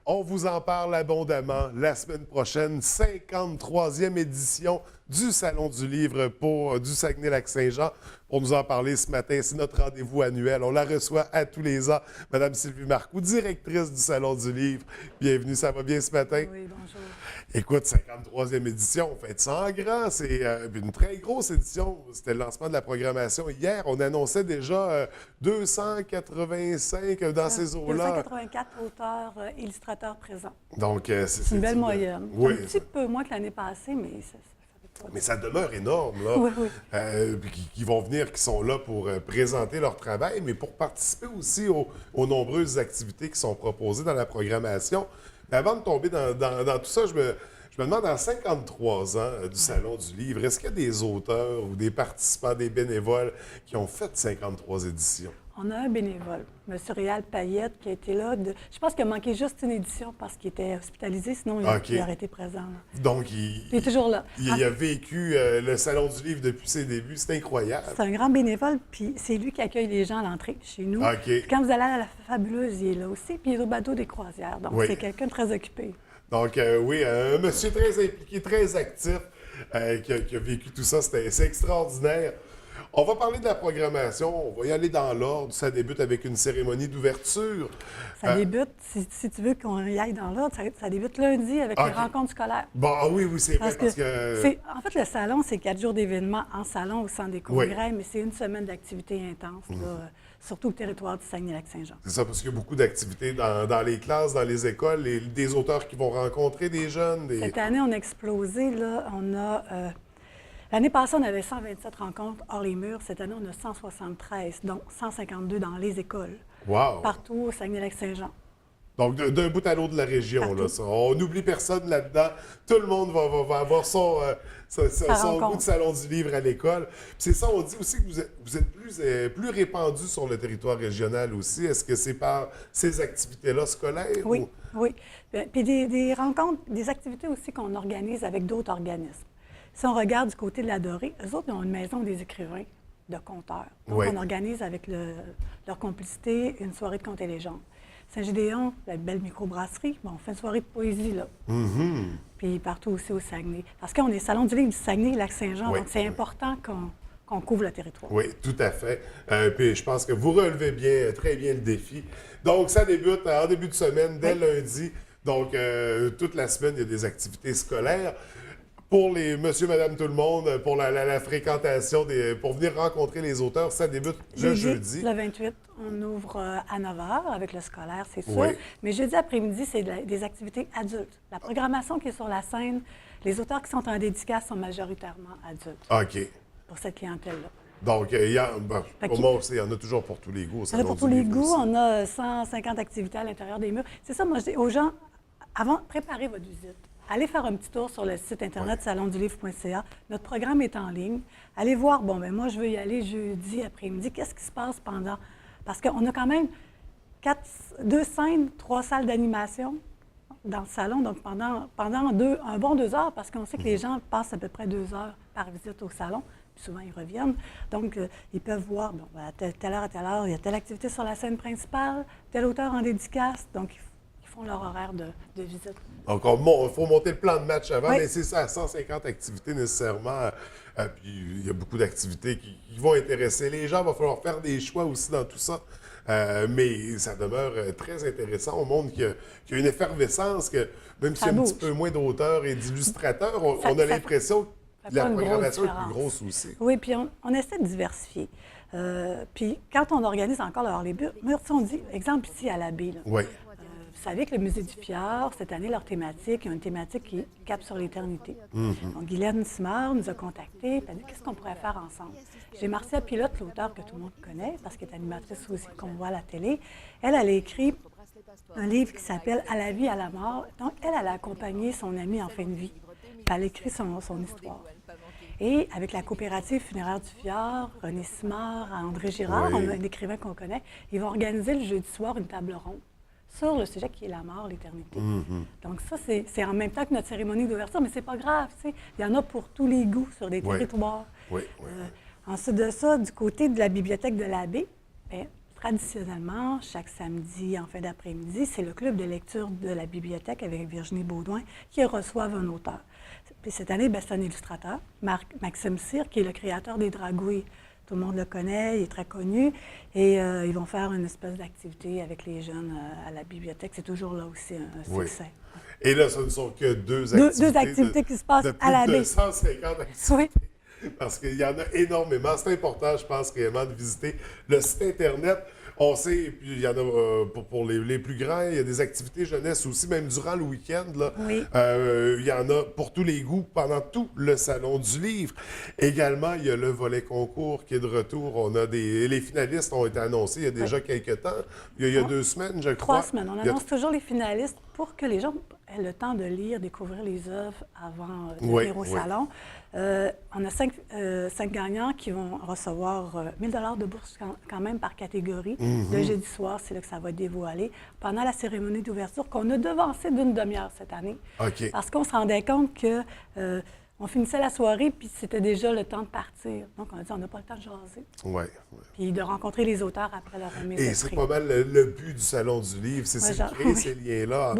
On vous en parle abondamment la semaine prochaine, 53e édition du Salon du Livre du Saguenay-Lac-Saint-Jean. Pour nous en parler ce matin, c'est notre rendez-vous annuel. On la reçoit à tous les ans. Madame Sylvie Marcoux, directrice du Salon du Livre. Bienvenue, ça va bien ce matin? Oui, bonjour. Écoute, 53e édition, on fait ça en grand. C'est une très grosse édition. C'était le lancement de la programmation. Hier, on annonçait déjà 285 dans ces eaux-là. 284 auteurs, illustrateurs présents. Donc, C'est une belle moyenne. Oui. Un petit peu moins que l'année passée, mais ça fait pas. Mais ça demeure énorme, là. Oui, oui. Puis qui vont venir, qui sont là pour présenter leur travail, mais pour participer aussi aux nombreuses activités qui sont proposées dans la programmation. Mais avant de tomber dans tout ça, je me demande, en 53 ans du Salon du Livre, est-ce qu'il y a des auteurs ou des participants, des bénévoles qui ont fait 53 éditions? On a un bénévole, M. Réal Payette, qui a été là. Je pense qu'il a manqué juste une édition parce qu'il était hospitalisé, sinon il aurait été présent. Là. Donc, Il est toujours là. Il a vécu le Salon du Livre depuis ses débuts. C'est incroyable. C'est un grand bénévole, puis c'est lui qui accueille les gens à l'entrée chez nous. OK. Puis quand vous allez à la Fabuleuse, il est là aussi, puis il est au bateau des croisières. Donc, Oui. c'est quelqu'un de très occupé. Donc, oui, un monsieur très impliqué, très actif, qui a vécu tout ça. C'est extraordinaire. On va parler de la programmation. On va y aller dans l'ordre. Ça débute avec une cérémonie d'ouverture. Ça débute, si tu veux qu'on y aille dans l'ordre, ça débute lundi avec les rencontres scolaires. Bon, oui, c'est vrai, parce que... En fait, le salon, c'est 4 jours d'événements en salon au centre des congrès, mais c'est une semaine d'activités intenses, là, surtout le territoire du Saguenay-Lac-Saint-Jean. C'est ça, parce qu'il y a beaucoup d'activités dans les classes, dans les écoles, des auteurs qui vont rencontrer des jeunes. Cette année, on a explosé. Là, l'année passée, on avait 127 rencontres hors les murs. Cette année, on a 173, donc 152 dans les écoles. Wow! Partout au Saguenay-Lac-Saint-Jean. Donc, d'un bout à l'autre de la région, là, ça. On n'oublie personne là-dedans. Tout le monde va avoir son goût de Salon du Livre à l'école. C'est ça, on dit aussi que vous êtes plus répandu sur le territoire régional aussi. Est-ce que c'est par ces activités-là scolaires? Oui, oui. Puis des rencontres, des activités aussi qu'on organise avec d'autres organismes. Si on regarde du côté de la Dorée, eux autres, ils ont une maison des écrivains, de conteurs. Donc, on organise avec leur complicité une soirée de contes et légendes. Saint-Gédéon, la belle microbrasserie, on fait une soirée de poésie, là. Puis partout aussi au Saguenay. Parce qu'on est Salon du Livre du Saguenay-Lac-Saint-Jean, donc c'est important qu'on couvre le territoire. Oui, tout à fait. Puis je pense que vous relevez très bien le défi. Donc, ça débute en début de semaine, dès lundi. Donc, toute la semaine, il y a des activités scolaires. Pour les monsieur, madame, tout le monde, pour la fréquentation, pour venir rencontrer les auteurs, ça débute le jeudi. Le 28, on ouvre à 9 h avec le scolaire, c'est sûr. Oui. Mais jeudi après-midi, c'est des activités adultes. La programmation qui est sur la scène, les auteurs qui sont en dédicace sont majoritairement adultes. OK. Pour cette clientèle-là. Donc, il y en a toujours pour tous les goûts. Il y en a pour tous les goûts. On a 150 activités à l'intérieur des murs. C'est ça, moi, je dis aux gens, avant, préparez votre visite. Allez faire un petit tour sur le site internet salondulivre.ca. Notre programme est en ligne. Allez voir, moi, je veux y aller jeudi après-midi. Qu'est-ce qui se passe pendant... Parce qu'on a quand même 2 scènes, 3 salles d'animation dans le salon. Donc, pendant un bon 2 heures, parce qu'on sait que les gens passent à peu près 2 heures par visite au salon. Puis souvent, ils reviennent. Donc, ils peuvent voir, à telle heure, il y a telle activité sur la scène principale, tel auteur en dédicace. Donc, ils font leur horaire de visite. Donc, il faut monter le plan de match avant, mais c'est ça, 150 activités nécessairement. Puis, il y a beaucoup d'activités qui vont intéresser les gens. Il va falloir faire des choix aussi dans tout ça. Mais ça demeure très intéressant. On montre qu'il y a une effervescence, que même s'il y a un petit peu moins d'auteurs et d'illustrateurs, on a l'impression que la programmation est plus grosse aussi. Oui, puis on essaie de diversifier. Puis, quand on organise encore le hors-les-murs, on dit, exemple ici à l'Abbé, oui. Vous savez que le Musée du Fjord, cette année, leur thématique, il y a une thématique qui capte sur l'éternité. Donc, Guylaine Simard nous a contactés, puis elle a dit, qu'est-ce qu'on pourrait faire ensemble? J'ai Marcia Pilote, l'auteur que tout le monde connaît, parce qu'elle est animatrice aussi, qu'on voit à la télé. Elle a écrit un livre qui s'appelle « À la vie, à la mort ». Donc, elle a accompagné son amie en fin de vie. Puis elle a écrit son histoire. Et avec la coopérative funéraire du Fjord, René Simard, André Girard, un écrivain qu'on connaît, ils vont organiser le jeudi soir une table ronde sur le sujet qui est la mort, l'éternité. Donc ça, c'est en même temps que notre cérémonie d'ouverture, mais c'est pas grave, tu sais. Il y en a pour tous les goûts sur des territoires. Oui. Ensuite de ça, du côté de la bibliothèque de l'Abbé, traditionnellement, chaque samedi en fin d'après-midi, c'est le club de lecture de la bibliothèque avec Virginie Baudouin qui reçoivent un auteur. Puis cette année, c'est un illustrateur, Maxime Cyr, qui est le créateur des Dragouilles. Tout le monde le connaît, il est très connu. Et ils vont faire une espèce d'activité avec les jeunes à la bibliothèque. C'est toujours là aussi un succès. Et là, ce ne sont que deux activités qui se passent à la baie. 250 activités. Oui. Parce qu'il y en a énormément. C'est important, je pense, réellement, de visiter le site Internet. On sait, puis il y en a pour les plus grands, il y a des activités jeunesse aussi, même durant le week-end. Là, oui. Il y en a pour tous les goûts pendant tout le Salon du Livre. Également, il y a le volet concours qui est de retour. On a les finalistes ont été annoncés il y a déjà quelques temps. Il y a 2 semaines, je crois. 3 semaines. On annonce toujours les finalistes pour que les gens aient le temps de lire, découvrir les œuvres avant de venir au salon. On a 5 gagnants qui vont recevoir 1 000 de bourse quand même par catégorie. Le jeudi soir, c'est là que ça va être dévoilé. Pendant la cérémonie d'ouverture, qu'on a devancé d'une demi-heure cette année. OK. Parce qu'on se rendait compte que on finissait la soirée, puis c'était déjà le temps de partir. Donc, on a dit, on n'a pas le temps de jaser. Oui. Puis de rencontrer les auteurs après leur remise de prix. Et c'est pas mal le but du Salon du Livre, c'est de créer ces liens-là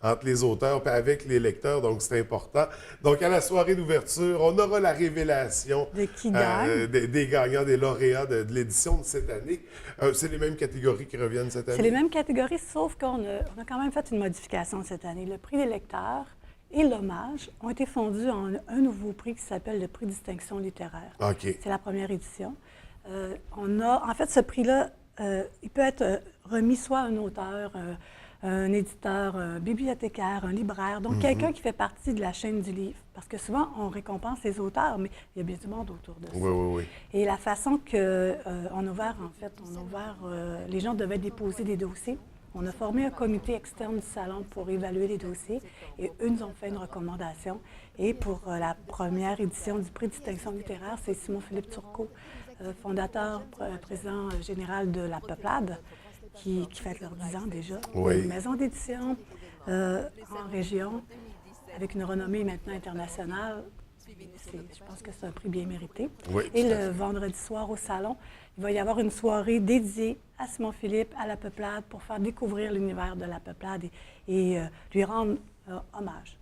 entre les auteurs et avec les lecteurs, donc c'est important. Donc, à la soirée d'ouverture, on aura la révélation de qui gagne. des gagnants, des lauréats de l'édition de cette année. C'est les mêmes catégories qui reviennent cette année? C'est les mêmes catégories, sauf qu'on a quand même fait une modification cette année. Le prix des lecteurs et l'hommage ont été fondus en un nouveau prix qui s'appelle le prix Distinction littéraire. OK. C'est la première édition. En fait, ce prix-là, il peut être remis soit à un auteur, un éditeur, un bibliothécaire, un libraire, donc quelqu'un qui fait partie de la chaîne du livre. Parce que souvent, on récompense les auteurs, mais il y a bien du monde autour de ça. Oui. Et la façon qu'on a ouvert, les gens devaient déposer des dossiers. On a formé un comité externe du salon pour évaluer les dossiers et eux nous ont fait une recommandation. Et pour la première édition du prix Distinction littéraire, c'est Simon-Philippe Turcot, fondateur, président général de La Peuplade, qui fête leurs 10 ans déjà. Oui. Une maison d'édition en région avec une renommée maintenant internationale. Je pense que c'est un prix bien mérité. Oui, et le vendredi soir au salon, il va y avoir une soirée dédiée à Simon-Philippe, à La Peuplade, pour faire découvrir l'univers de La Peuplade et lui rendre hommage.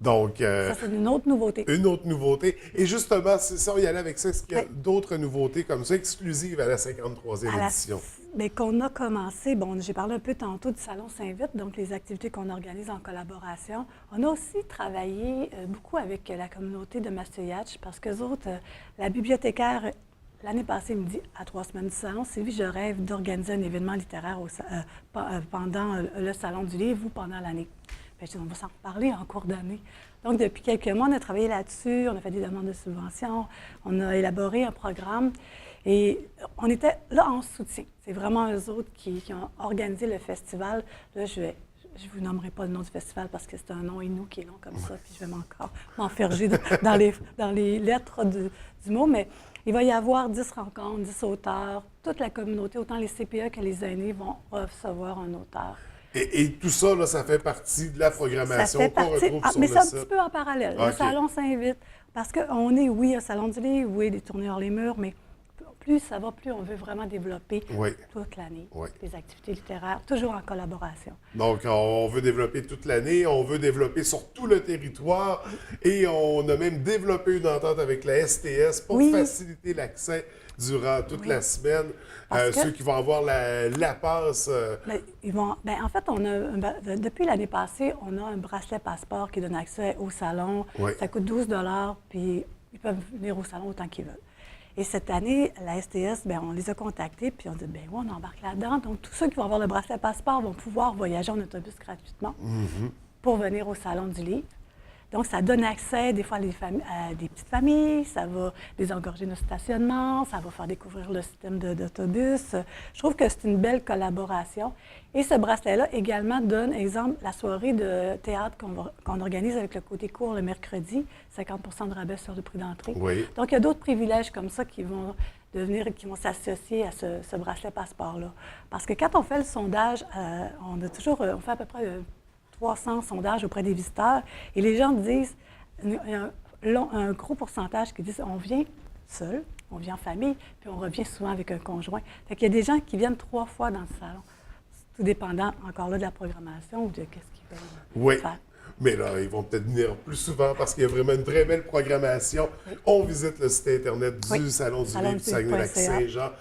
Donc, ça, c'est une autre nouveauté. Une autre nouveauté. Et justement, c'est ça, on y allait avec ça. Est-ce qu'il y a d'autres nouveautés comme ça, exclusives à la 53e édition? Bien, qu'on a commencé, j'ai parlé un peu tantôt du Salon Saint-Vite, donc les activités qu'on organise en collaboration. On a aussi travaillé beaucoup avec la communauté de Mastoyatch, parce qu'eux autres, la bibliothécaire, l'année passée, me dit, à 3 semaines du salon, Sylvie, je rêve d'organiser un événement littéraire pendant le Salon du Livre ou pendant l'année. Bien, je dis, on va s'en reparler en cours d'année. Donc, depuis quelques mois, on a travaillé là-dessus, on a fait des demandes de subventions, on a élaboré un programme et on était là en soutien. C'est vraiment eux autres qui ont organisé le festival. Là, je ne vous nommerai pas le nom du festival parce que c'est un nom inou qui est long comme ça, puis je vais m'enferger dans les lettres du mot, mais il va y avoir 10 rencontres, 10 auteurs, toute la communauté, autant les CPE que les aînés vont recevoir un auteur. Et tout ça, là, ça fait partie de la programmation qu'on retrouve sur le site. Mais c'est un petit peu en parallèle. Okay. Le salon s'invite, parce qu'on est, oui, un salon du livre, oui, des tournées hors les murs, mais plus ça va, plus on veut vraiment développer toute l'année des activités littéraires, toujours en collaboration. Donc, on veut développer toute l'année, on veut développer sur tout le territoire et on a même développé une entente avec la STS pour faciliter l'accès durant toute la semaine. Ceux qui vont avoir la passe. En fait, depuis l'année passée, on a un bracelet passeport qui donne accès au salon. Ça coûte 12 $, puis ils peuvent venir au salon autant qu'ils veulent. Et cette année, la STS, on les a contactés, puis on dit, on embarque là-dedans. Donc, tous ceux qui vont avoir le bracelet passeport vont pouvoir voyager en autobus gratuitement pour venir au Salon du Livre. Donc, ça donne accès des fois à des petites familles, ça va désengorger nos stationnements, ça va faire découvrir le système d'autobus. Je trouve que c'est une belle collaboration. Et ce bracelet-là également donne, exemple, la soirée de théâtre qu'on organise avec le Côté Court le mercredi, 50 % de rabais sur le prix d'entrée. Donc, il y a d'autres privilèges comme ça qui vont s'associer à ce bracelet passeport-là. Parce que quand on fait le sondage, on fait à peu près 300 sondages auprès des visiteurs et les gens disent, il y a un gros pourcentage qui disent on vient seul, On vient en famille, puis on revient souvent avec un conjoint. Fait qu'il y a des gens qui viennent 3 fois dans le salon, tout dépendant encore là de la programmation ou de qu'est-ce qu'ils veulent Oui. faire. Mais là, ils vont peut-être venir plus souvent parce qu'il y a vraiment une très belle programmation. On visite le site Internet du Salon du Livre du Saguenay-Lac-Saint-Jean.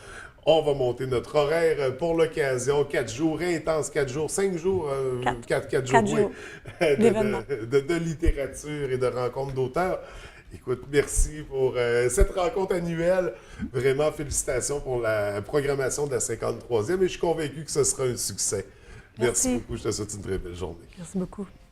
On va monter notre horaire pour l'occasion. 4 jours intenses, 4 jours, 5 jours, 4 jours, oui, de littérature et de rencontres d'auteurs. Écoute, merci pour cette rencontre annuelle. Vraiment, félicitations pour la programmation de la 53e et je suis convaincu que ce sera un succès. Merci beaucoup. Je te souhaite une très belle journée. Merci beaucoup.